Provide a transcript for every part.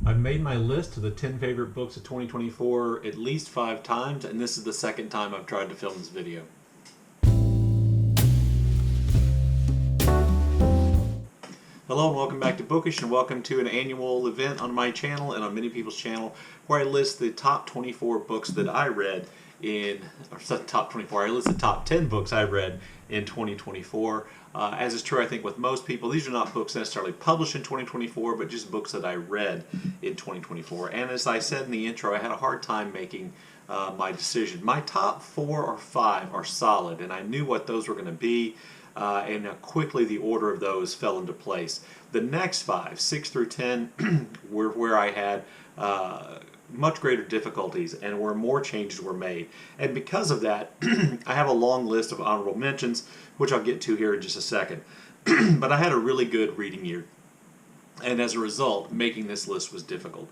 I've made my list of the 10 favorite books of 2024 at least 5 times, and this is the second time I've tried to film this video. Hello and welcome back to Bookish, and welcome to an annual event on my channel and on many people's channel where I list the top 24 books that I read I list the top 10 books I read in 2024. As is true, I think, with most people, these are not books necessarily published in 2024, but just books that I read in 2024. And as I said in the intro, I had a hard time making my decision. My top 4 or 5 are solid, and I knew what those were going to be. And quickly the order of those fell into place. The next 5, 6 through 10, were where I had much greater difficulties and where more changes were made. And because of that, I have a long list of honorable mentions, which I'll get to here in just a second. But I had a really good reading year. And as a result, making this list was difficult.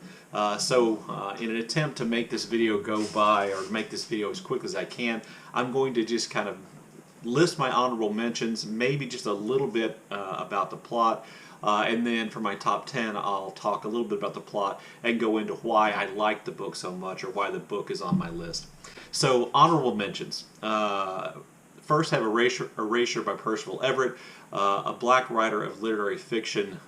So in an attempt to make this video go by, or make this video as quick as I can, I'm going to just kind of list my honorable mentions, maybe just a little bit about the plot, and then for my top 10 I'll talk a little bit about the plot and go into why I like the book so much, or why the book is on my list. So honorable mentions. First have Erasure by Percival. Everett, a black writer of literary fiction,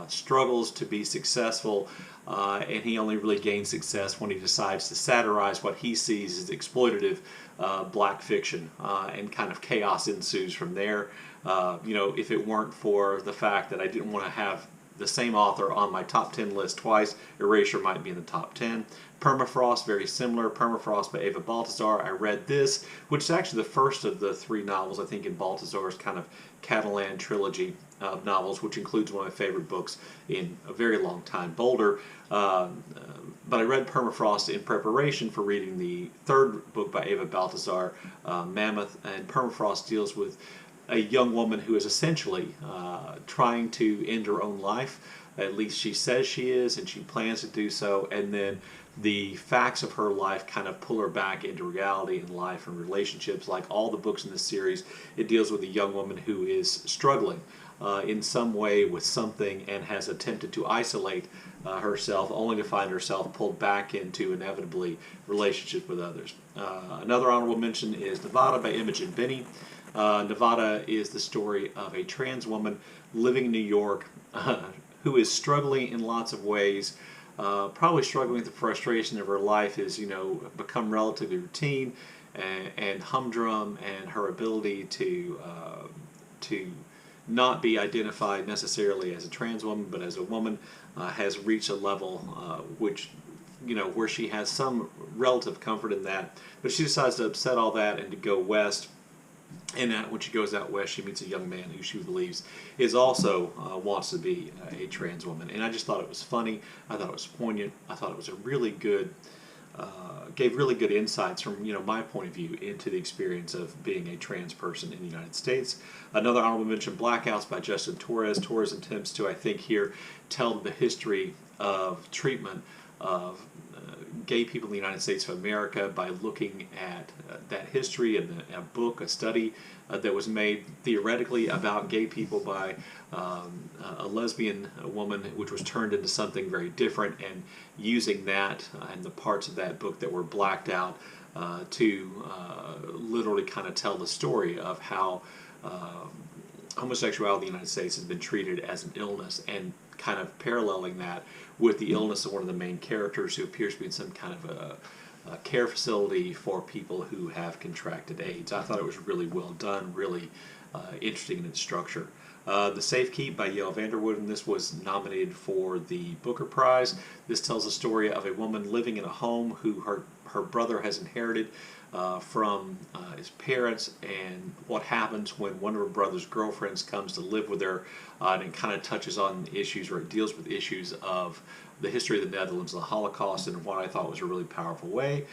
struggles to be successful, and he only really gains success when he decides to satirize what he sees as exploitative black fiction, and kind of chaos ensues from there. If it weren't for the fact that I didn't want to have the same author on my top 10 list twice, Erasure might be in the top 10. Permafrost, very similar. Permafrost by Eva Baltasar. I read this, which is actually the first of the 3 novels, I think, in Baltasar's kind of Catalan trilogy of novels, which includes one of my favorite books in a very long time, Boulder. But I read Permafrost in preparation for reading the 3rd book by Eva Baltasar, Mammoth, and Permafrost deals with a young woman who is essentially trying to end her own life. At least she says she is, and she plans to do so, and then the facts of her life kind of pull her back into reality and life and relationships. Like all the books in this series, it deals with a young woman who is struggling in some way with something and has attempted to isolate herself, only to find herself pulled back into, inevitably, relationships with others. Another honorable mention is Nevada by Imogene and Binnie. Nevada is the story of a trans woman living in New York who is struggling in lots of ways, probably struggling with the frustration of her life has, become relatively routine and humdrum, and her ability to not be identified necessarily as a trans woman, but as a woman, has reached a level where she has some relative comfort in that. But she decides to upset all that and to go west. And when she goes out west, she meets a young man who she believes is also wants to be a trans woman. And I just thought it was funny. I thought it was poignant. I thought it was a really good, gave really good insights from my point of view into the experience of being a trans person in the United States. Another honorable mention, Blackouts by Justin Torres. Torres attempts to, I think, here tell the history of treatment of gay people in the United States of America by looking at that history and a book, a study that was made theoretically about gay people by a lesbian woman, which was turned into something very different, and using that and the parts of that book that were blacked out to literally kind of tell the story of how homosexuality in the United States has been treated as an illness, and kind of paralleling that with the illness of one of the main characters, who appears to be in some kind of a care facility for people who have contracted AIDS. I thought it was really well done, really interesting in its structure. The Safe Keep by Yael Vanderwood, this was nominated for the Booker Prize. This tells the story of a woman living in a home who her brother has inherited from his parents, and what happens when one of her brother's girlfriends comes to live with her, and it kind of touches on issues, or it deals with issues of the history of the Netherlands, the Holocaust, in what I thought was a really powerful way.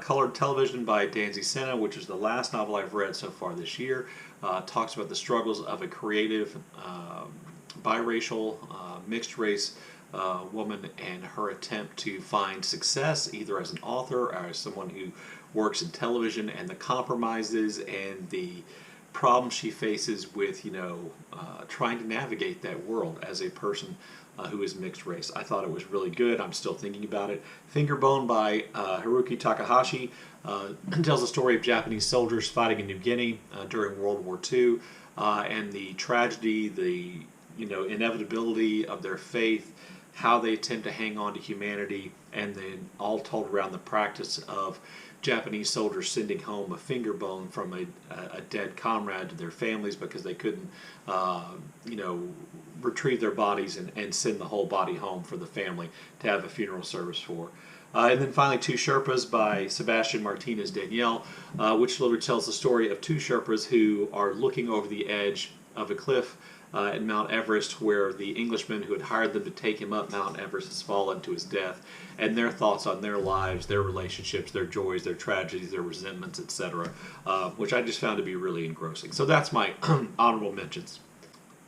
Colored Television by Danzy Senna, which is the last novel I've read so far this year, talks about the struggles of a creative, biracial, mixed-race woman and her attempt to find success either as an author or as someone who works in television, and the compromises and the problems she faces with, trying to navigate that world as a person who is mixed race. I thought it was really good. I'm still thinking about it. Fingerbone by Hiroki Takahashi tells the story of Japanese soldiers fighting in New Guinea during World War II and the tragedy, the inevitability of their faith, how they attempt to hang on to humanity, and then all told around the practice of Japanese soldiers sending home a finger bone from a dead comrade to their families because they couldn't, retrieve their bodies and send the whole body home for the family to have a funeral service for. And then finally, Two Sherpas by Sebastian, Martinez, Daniell, which literally tells the story of two Sherpas who are looking over the edge of a cliff at Mount Everest, where the Englishman who had hired them to take him up Mount Everest has fallen to his death, and their thoughts on their lives, their relationships, their joys, their tragedies, their resentments, etc., which I just found to be really engrossing. So that's my honorable mentions.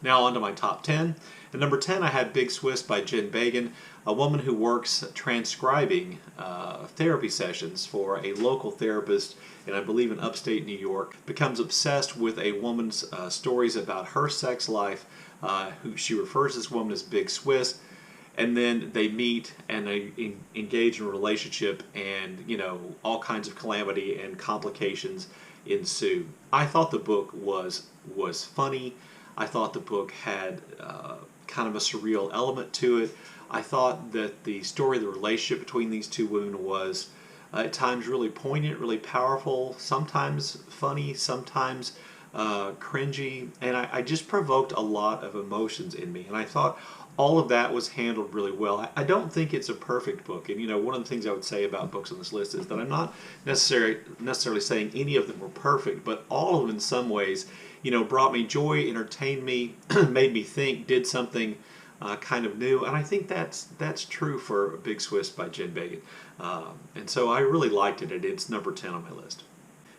Now on to my top 10. At number 10, I had Big Swiss by Jen Beagen, a woman who works transcribing therapy sessions for a local therapist, and I believe in upstate New York, becomes obsessed with a woman's stories about her sex life. Who she refers to this woman as Big Swiss, and then they meet and they engage in a relationship, and all kinds of calamity and complications ensue. I thought the book was funny. I thought the book had kind of a surreal element to it. I thought that the story, the relationship between these two women was at times really poignant, really powerful, sometimes funny, sometimes cringy, and I just provoked a lot of emotions in me, and I thought all of that was handled really well. I don't think it's a perfect book, and one of the things I would say about books on this list is that I'm not necessarily saying any of them were perfect, but all of them in some ways brought me joy, entertained me, made me think, did something kind of new, and I think that's true for Big Swiss by Jen Beagen. And so I really liked it, and it's number 10 on my list.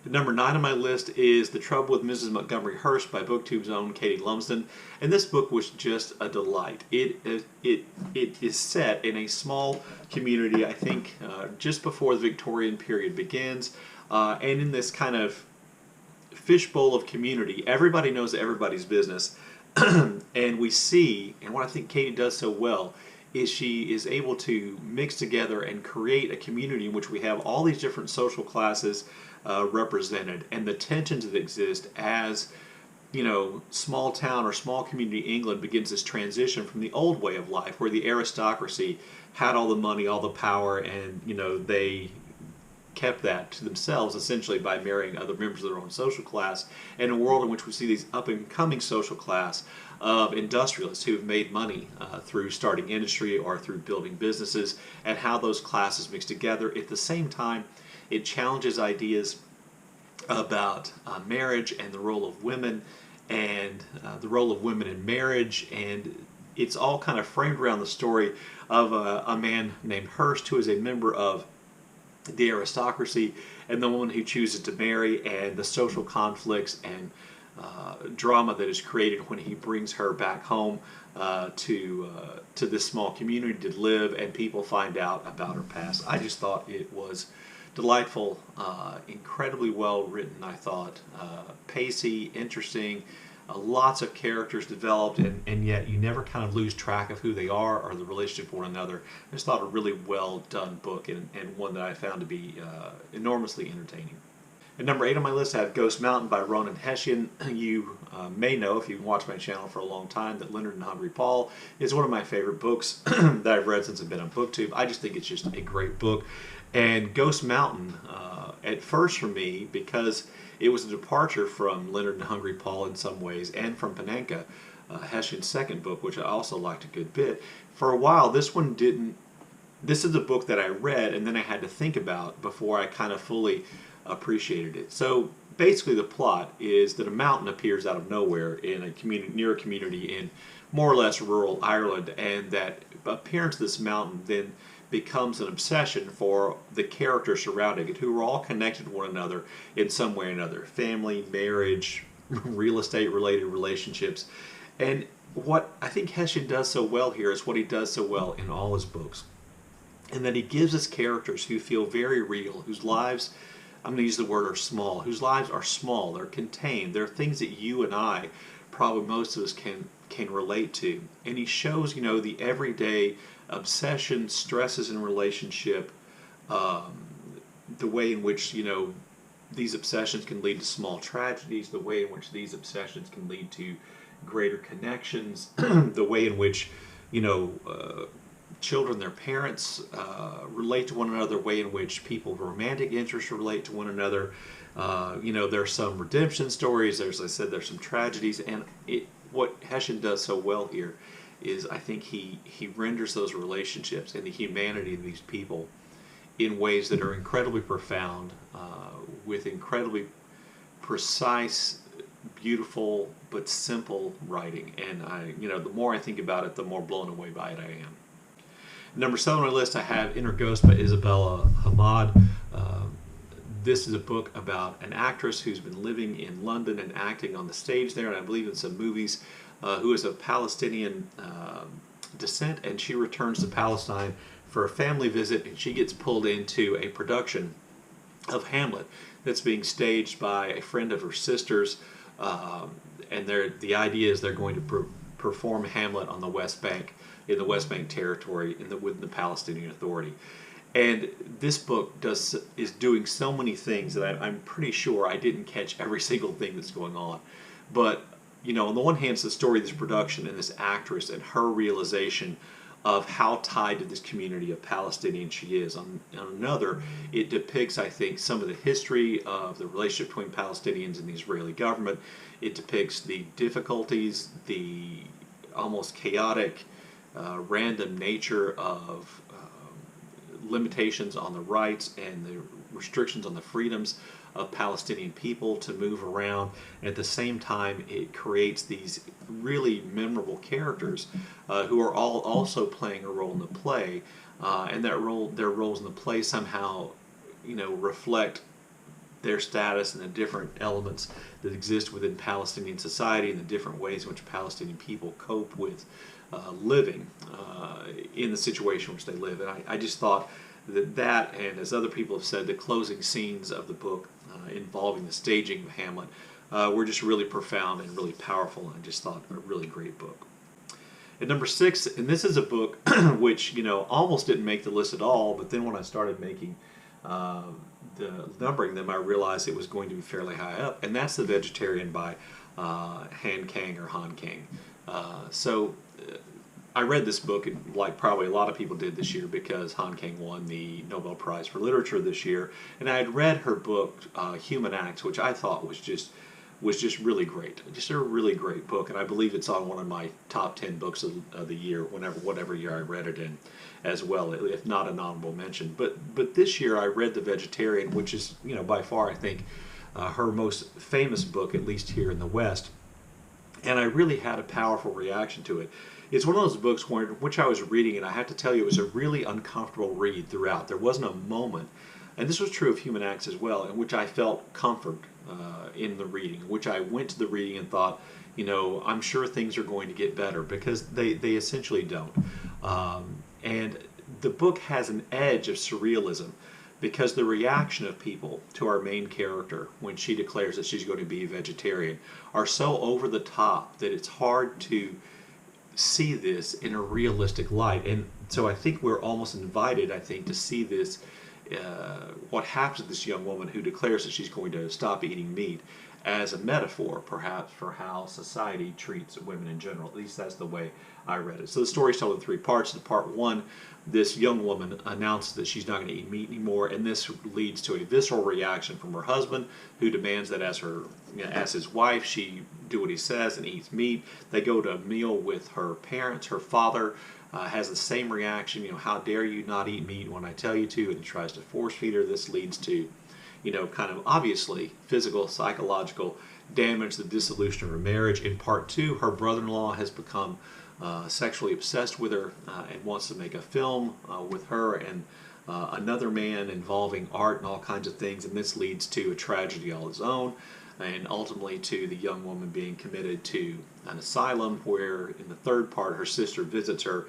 At number 9 on my list is The Trouble with Mrs. Montgomery Hurst by BookTube's own Katie Lumsden, and this book was just a delight. It is set in a small community, I think, just before the Victorian period begins, and in this kind of fishbowl of community, everybody knows everybody's business, and we see, and what I think Katie does so well, is she is able to mix together and create a community in which we have all these different social classes represented, and the tensions that exist as small town or small community England begins this transition from the old way of life where the aristocracy had all the money, all the power, and they kept that to themselves essentially by marrying other members of their own social class, and a world in which we see these up and coming social class of industrialists who have made money through starting industry or through building businesses, and how those classes mix together. At the same time, it challenges ideas about marriage and the role of women, and the role of women in marriage, and it's all kind of framed around the story of a man named Hurst, who is a member of the aristocracy, and the woman who chooses to marry, and the social conflicts and drama that is created when he brings her back home to this small community to live, and people find out about her past. I just thought it was delightful, incredibly well written, I thought, pacey, interesting, lots of characters developed, and yet you never kind of lose track of who they are or the relationship with one another. I just thought a really well done book, and one that I found to be enormously entertaining. At number 8 on my list, I have Ghost Mountain by Ronan Hession. You may know, if you've watched my channel for a long time, that Leonard and Hungry Paul is one of my favorite books that I've read since I've been on BookTube. I just think it's just a great book. And Ghost Mountain, at first for me, because it was a departure from Leonard and Hungry Paul in some ways, and from Panenka, Hession's second book, which I also liked a good bit. For a while, this one didn't. This is a book that I read and then I had to think about before I kind of fully appreciated it. So basically, the plot is that a mountain appears out of nowhere in a community, near a community in more or less rural Ireland, and that appearance of this mountain then becomes an obsession for the characters surrounding it, who are all connected to one another in some way or another. Family, marriage, real estate related relationships. And what I think Hession does so well here is what he does so well in all his books, and that he gives us characters who feel very real, whose lives I'm going to use the word are small, whose lives are small, they're contained, they're things that you and I, probably most of us can relate to. And he shows, the everyday obsession, stresses in relationship, the way in which, these obsessions can lead to small tragedies, the way in which these obsessions can lead to greater connections, the way in which, children, their parents relate to one another, the way in which people of romantic interest relate to one another. There's some redemption stories, as I said, there's some tragedies, and what Hession does so well here is I think he renders those relationships and the humanity of these people in ways that are incredibly profound, with incredibly precise, beautiful, but simple writing. And the more I think about it, the more blown away by it I am. Number 7 on my list, I have Inner Ghost by Isabella Hammad. This is a book about an actress who's been living in London and acting on the stage there, and I believe in some movies, who is of Palestinian descent, and she returns to Palestine for a family visit, and she gets pulled into a production of Hamlet that's being staged by a friend of her sister's, and the idea is they're going to perform Hamlet on the West Bank, in the West Bank territory, with the Palestinian Authority. And this book is doing so many things that I'm pretty sure I didn't catch every single thing that's going on. But, on the one hand, it's the story of this production and this actress and her realization of how tied to this community of Palestinians she is. On another, it depicts, I think, some of the history of the relationship between Palestinians and the Israeli government. It depicts the difficulties, the almost chaotic, random nature of limitations on the rights and the restrictions on the freedoms of Palestinian people to move around. At the same time, it creates these really memorable characters who are all also playing a role in the play, and their roles in the play somehow, reflect their status and the different elements that exist within Palestinian society and the different ways in which Palestinian people cope with living in the situation in which they live. And I just thought that, and as other people have said, the closing scenes of the book involving the staging of Hamlet were just really profound and really powerful, and I just thought a really great book. At number 6, and this is a book which, almost didn't make the list at all, but then when I started making numbering them, I realized it was going to be fairly high up, and that's The Vegetarian by Han Kang or Han Kang. I read this book, like probably a lot of people did this year, because Han Kang won the Nobel Prize for Literature this year, and I had read her book Human Acts, which I thought was just really great, just a really great book, and I believe it's on one of my top 10 books of the year, whatever year I read it in, as well, if not an honorable mention. But this year I read The Vegetarian, which is by far I think her most famous book, at least here in the West, and I really had a powerful reaction to it. It's one of those books which I was reading, and I have to tell you, it was a really uncomfortable read throughout. There wasn't a moment, and this was true of Human Acts as well, in which I felt comfort in the reading, in which I went to the reading and thought, I'm sure things are going to get better, because they essentially don't. And the book has an edge of surrealism, because the reaction of people to our main character when she declares that she's going to be a vegetarian are so over the top that it's hard to see this in a realistic light. And so I think we're almost invited, to see this, what happens to this young woman who declares that she's going to stop eating meat, as a metaphor, perhaps, for how society treats women in general. At least that's the way I read it. So the story's told in 3 parts. In part 1, this young woman announces that she's not going to eat meat anymore, and this leads to a visceral reaction from her husband, who demands that as his wife, she do what he says and eats meat. They go to a meal with her parents. Her father has the same reaction. How dare you not eat meat when I tell you to? And he tries to force feed her. This leads to kind of obviously physical, psychological damage, the dissolution of her marriage. In part 2, her brother-in-law has become sexually obsessed with her and wants to make a film with her and another man, involving art and all kinds of things, and this leads to a tragedy all its own, and ultimately to the young woman being committed to an asylum, where in the 3rd part her sister visits her.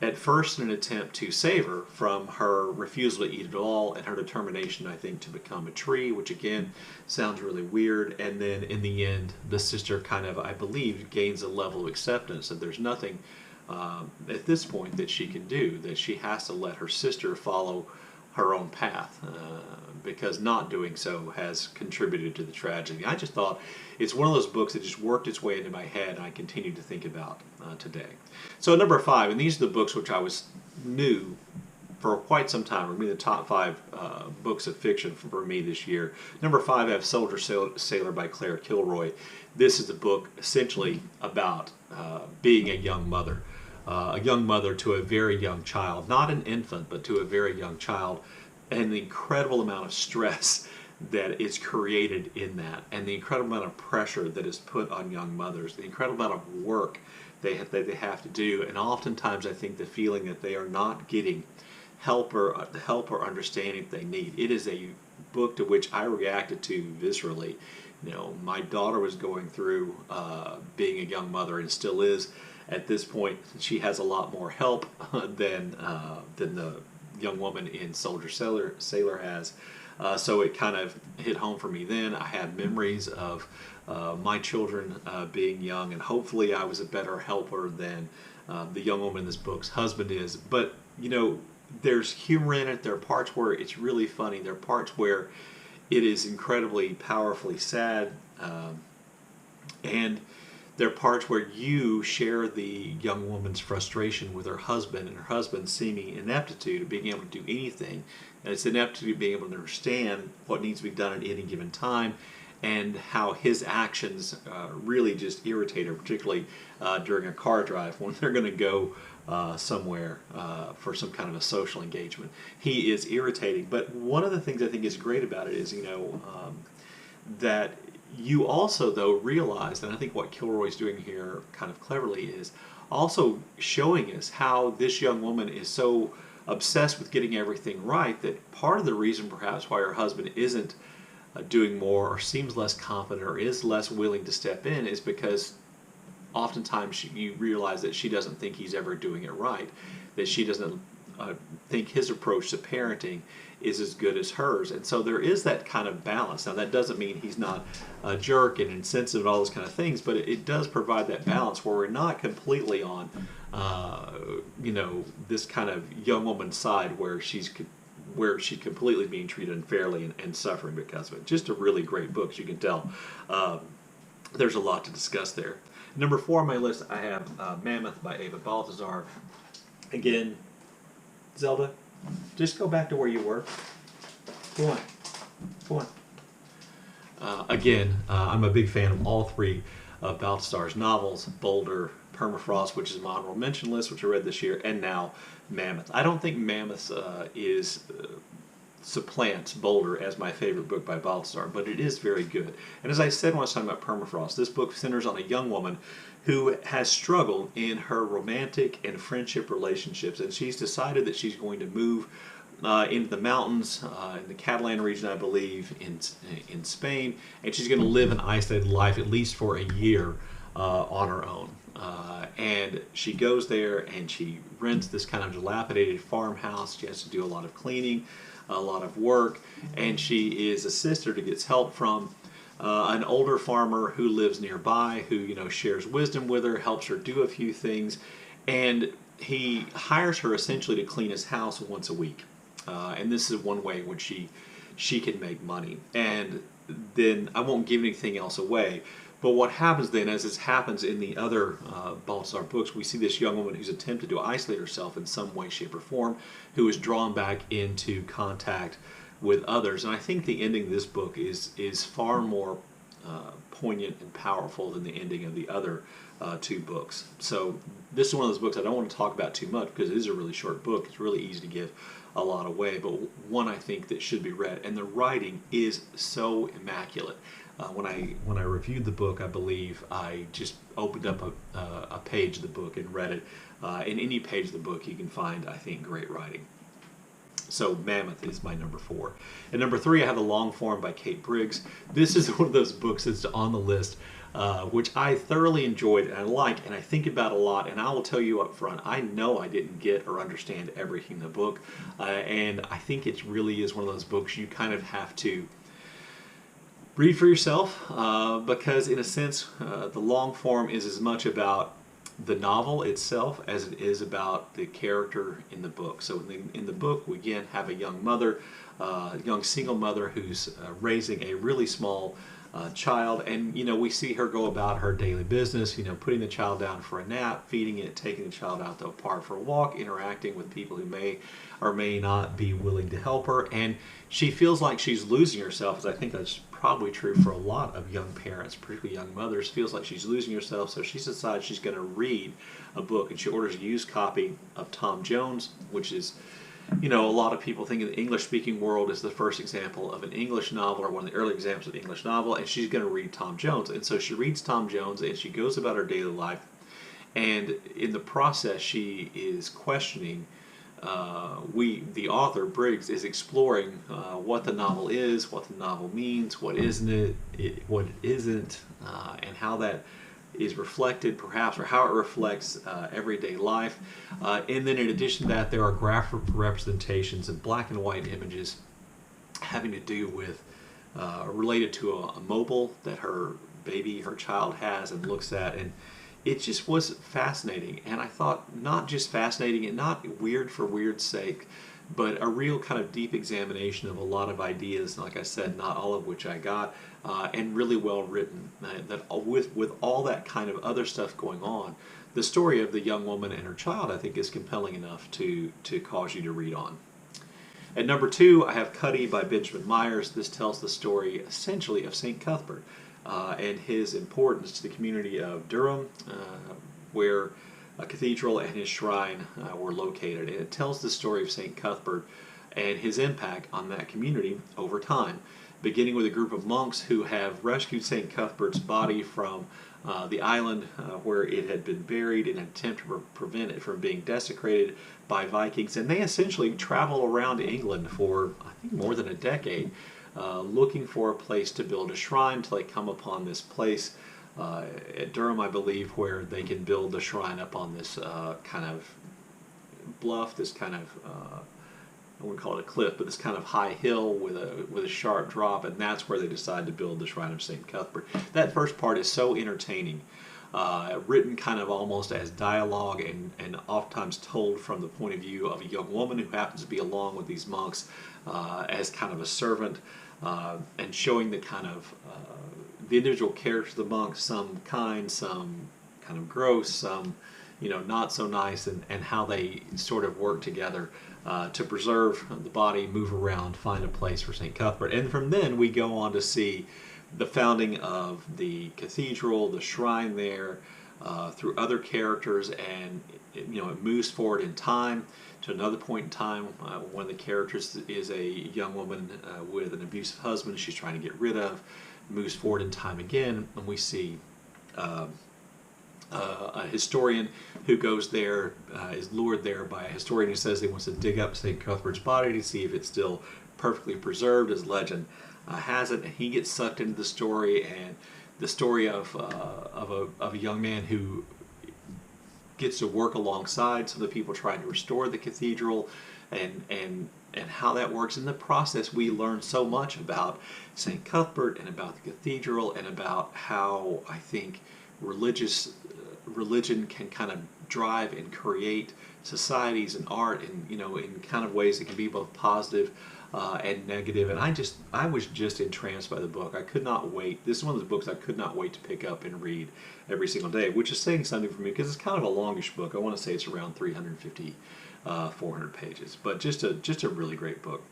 at first in an attempt to save her from her refusal to eat at all and her determination, I think, to become a tree, which again sounds really weird. And then in the end, the sister kind of, I believe, gains a level of acceptance that there's nothing at this point that she can do, that she has to let her sister follow her own path, because not doing so has contributed to the tragedy. I just thought it's one of those books that just worked its way into my head, and I continue to think about today. So number 5, and these are the books which I was new for quite some time. We're going to be the top 5 books of fiction for me this year. Number 5, I have Soldier Sailor by Claire Kilroy. This is a book essentially about being a young mother. A young mother to a very young child, not an infant, but to a very young child, and the incredible amount of stress that is created in that, and the incredible amount of pressure that is put on young mothers, the incredible amount of work they have to do, and oftentimes I think the feeling that they are not getting the help or understanding they need. It is a book to which I reacted to viscerally. You know, my daughter was going through being a young mother, and still is. At this point, she has a lot more help than the young woman in Soldier Sailor has. So it kind of hit home for me then. I had memories of my children being young, and hopefully I was a better helper than the young woman in this book's husband is. But, you know, there's humor in it. There are parts where it's really funny. There are parts where it is incredibly powerfully sad. And there are parts where you share the young woman's frustration with her husband, and her husband's seeming ineptitude of being able to do anything. And it's ineptitude of being able to understand what needs to be done at any given time, and how his actions really just irritate her, particularly during a car drive when they're going to go somewhere for some kind of a social engagement. He is irritating. But one of the things I think is great about it is, you know, that you also, though, realize, and I think what Kilroy's doing here kind of cleverly is also showing us how this young woman is so obsessed with getting everything right that part of the reason perhaps why her husband isn't doing more or seems less confident or is less willing to step in is because oftentimes you realize that she doesn't think he's ever doing it right, that she doesn't think his approach to parenting is as good as hers. And so there is that kind of balance. Now that doesn't mean he's not a jerk and insensitive and all those kind of things, but it does provide that balance where we're not completely on you know, this kind of young woman's side where she's completely being treated unfairly and suffering because of it. Just a really great book, as you can tell. There's a lot to discuss there. Number 4 on my list, I have Mammoth by Eva Baltasar. Again, Zelda, just go back to where you were. Go on. Go on. Again, I'm a big fan of all 3 of Baltasar's novels, Boulder, Permafrost, which is my honorable mention list, which I read this year, and now Mammoth. I don't think Mammoth supplants Boulder as my favorite book by Baltasar, but it is very good. And as I said when I was talking about Permafrost, this book centers on a young woman who has struggled in her romantic and friendship relationships, and she's decided that she's going to move into the mountains in the Catalan region, I believe, in Spain, and she's going to live an isolated life at least for a year on her own. And she goes there and she rents this kind of dilapidated farmhouse. She has to do a lot of cleaning, a lot of work, and she is a sister that gets help from an older farmer who lives nearby, who, you know, shares wisdom with her, helps her do a few things, and he hires her essentially to clean his house once a week. And this is one way in which she can make money. And then I won't give anything else away. But what happens then, as this happens in the other Baltasar books, we see this young woman who's attempted to isolate herself in some way, shape, or form, who is drawn back into contact with others. And I think the ending of this book is far more poignant and powerful than the ending of the other 2 books. So this is one of those books I don't want to talk about too much because it is a really short book. It's really easy to give a lot away, but one I think that should be read. And the writing is so immaculate. When I reviewed the book, I believe I just opened up a page of the book and read it. In any page of the book, you can find, I think, great writing. So Mammoth is my number 4. And number 3, I have The Long Form by Kate Briggs. This is one of those books that's on the list which I thoroughly enjoyed and I like and I think about a lot. And I will tell you up front, I know I didn't get or understand everything in the book, and I think it really is one of those books you kind of have to read for yourself, because in a sense, the long form is as much about the novel itself as it is about the character in the book. So in the book, we again have a young mother, young single mother who's raising a really small child, and we see her go about her daily business, putting the child down for a nap, feeding it, taking the child out to a park for a walk, interacting with people who may or may not be willing to help her, and she feels like she's losing herself, as I think that's probably true for a lot of young parents, particularly young mothers. Feels like she's losing herself, so she decides she's going to read a book, and she orders a used copy of Tom Jones, which is, a lot of people think in the English-speaking world is the first example of an English novel, or one of the early examples of an English novel, and she's going to read Tom Jones. And so she reads Tom Jones, and she goes about her daily life, and in the process she is questioning, the author, Briggs, is exploring what the novel is, what the novel means, what isn't what it isn't, and how that is reflected, perhaps, or how it reflects everyday life. And then in addition to that, there are graphic representations of black and white images having to do with, related to a mobile that her child has and looks at, and it just was fascinating. And I thought, not just fascinating and not weird for weird's sake, but a real kind of deep examination of a lot of ideas, like I said, not all of which I got, and really well written. That with all that kind of other stuff going on, the story of the young woman and her child, I think, is compelling enough to cause you to read on. At number 2, I have Cuddy by Benjamin Myers. This tells the story, essentially, of St. Cuthbert and his importance to the community of Durham, where a cathedral and his shrine were located. And it tells the story of St. Cuthbert and his impact on that community over time, beginning with a group of monks who have rescued St. Cuthbert's body from the island where it had been buried in an attempt to prevent it from being desecrated by Vikings. And they essentially travel around England for, I think, more than a decade, looking for a place to build a shrine until they come upon this place at Durham, I believe, where they can build the shrine up on this kind of bluff, this kind of, I wouldn't call it a cliff, but this kind of high hill with a sharp drop, and that's where they decide to build the shrine of St. Cuthbert. That first part is so entertaining, written kind of almost as dialogue, and oftentimes told from the point of view of a young woman who happens to be along with these monks as kind of a servant, and showing the kind of the individual characters of the monks, some kind, some kind of gross, some not so nice, and how they sort of work together to preserve the body, move around, find a place for St. Cuthbert. And from then we go on to see the founding of the cathedral, the shrine there, through other characters, and it moves forward in time to another point in time. One of the characters is a young woman with an abusive husband she's trying to get rid of. Moves forward in time again, and we see a historian who goes there, is lured there by a historian who says he wants to dig up St. Cuthbert's body to see if it's still perfectly preserved, as legend has it, and he gets sucked into the story, and the story of a young man who gets to work alongside some of the people trying to restore the cathedral, and how that works. In the process, we learn so much about St. Cuthbert and about the cathedral, and about how I think religion can kind of drive and create societies and art, and in kind of ways that can be both positive and negative. And I was just entranced by the book. I could not wait. This is one of the books I could not wait to pick up and read every single day, which is saying something for me, because it's kind of a longish book. I want to say it's around 350, 400 pages, but just a really great book.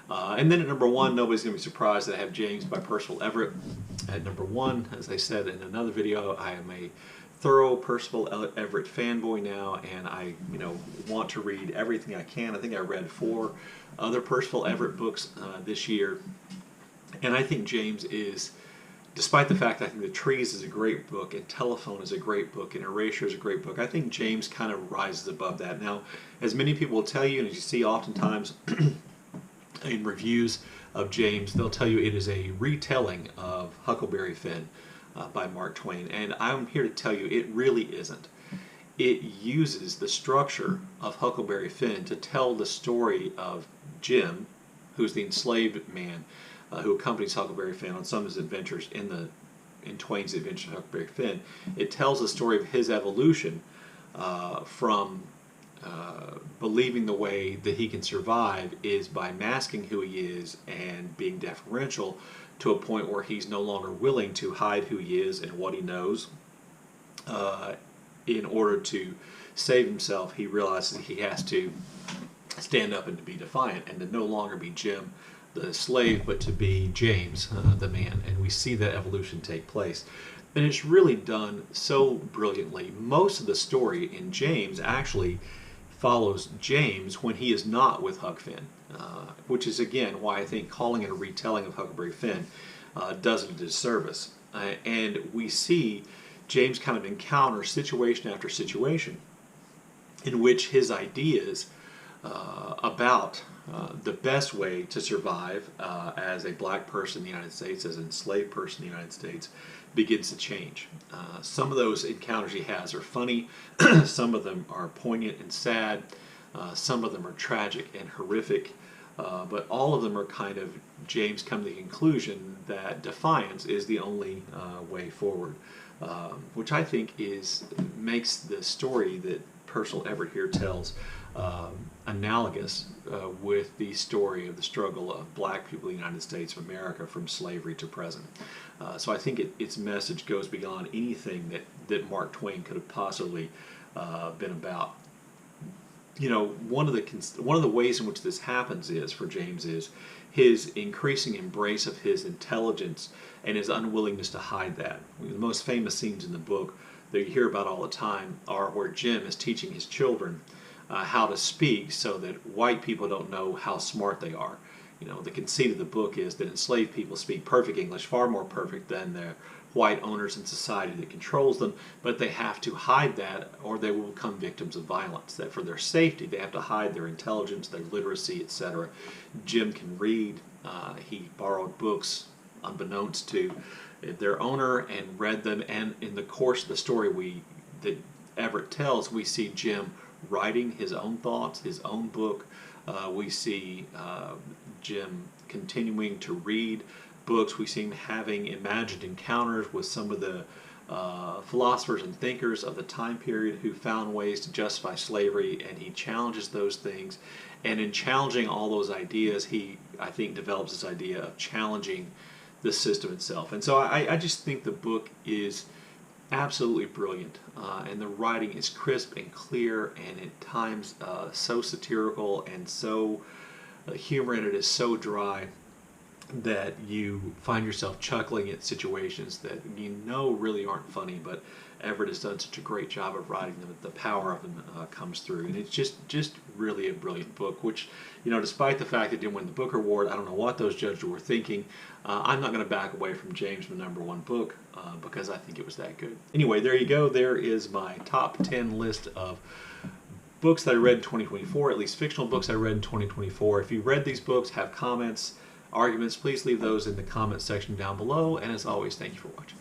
And then at number 1, nobody's going to be surprised that I have James by Percival Everett at number 1. As I said in another video, I am a thorough Percival Everett fanboy now, and I want to read everything I can. I think I read 4 other Percival Everett books this year, and I think James is, despite the fact I think The Trees is a great book, and Telephone is a great book, and Erasure is a great book, I think James kind of rises above that. Now, as many people will tell you, and as you see oftentimes in reviews of James, they'll tell you it is a retelling of Huckleberry Finn. by Mark Twain. And I'm here to tell you it really isn't. It uses the structure of Huckleberry Finn to tell the story of Jim, who's the enslaved man who accompanies Huckleberry Finn on some of his adventures in Twain's Adventures of Huckleberry Finn. It tells the story of his evolution from believing the way that he can survive is by masking who he is and being deferential to a point where he's no longer willing to hide who he is and what he knows. In order to save himself, he realizes he has to stand up and to be defiant and to no longer be Jim the slave, but to be James the man. And we see that evolution take place. And it's really done so brilliantly. Most of the story in James actually follows James when he is not with Huck Finn, which is again why I think calling it a retelling of Huckleberry Finn does it a disservice. And we see James kind of encounter situation after situation in which his ideas about the best way to survive as a black person in the United States, as an enslaved person in the United States, begins to change. Some of those encounters he has are funny, some of them are poignant and sad, some of them are tragic and horrific, but all of them are kind of James come to the conclusion that defiance is the only way forward, which I think makes the story that Percival Everett here tells analogous with the story of the struggle of black people in the United States of America from slavery to present. So I think its message goes beyond anything that Mark Twain could have possibly been about. You know, one of the ways in which this happens is for James is his increasing embrace of his intelligence and his unwillingness to hide that. The most famous scenes in the book that you hear about all the time are where Jim is teaching his children how to speak so that white people don't know how smart they are. You know, the conceit of the book is that enslaved people speak perfect English, far more perfect than the white owners in society that controls them, but they have to hide that or they will become victims of violence. That for their safety, they have to hide their intelligence, their literacy, etc. Jim can read. He borrowed books unbeknownst to their owner and read them, and in the course of the story that Everett tells, we see Jim writing his own thoughts, his own book. We see Jim continuing to read books. We see him having imagined encounters with some of the philosophers and thinkers of the time period who found ways to justify slavery, and he challenges those things. And in challenging all those ideas, he, I think, develops this idea of challenging the system itself. And so I just think the book is absolutely brilliant, and the writing is crisp and clear, and at times so satirical and so humor in it is so dry that you find yourself chuckling at situations that you know really aren't funny, but Everett has done such a great job of writing them that the power of them comes through. And it's just really a brilliant book, which, you know, despite the fact it didn't win the Booker Award, I don't know what those judges were thinking. I'm not going to back away from James' #1 book because I think it was that good. Anyway, there you go. There is my top 10 list of books that I read in 2024, at least fictional books I read in 2024. If you read these books, have comments, arguments, please leave those in the comment section down below. And as always, thank you for watching.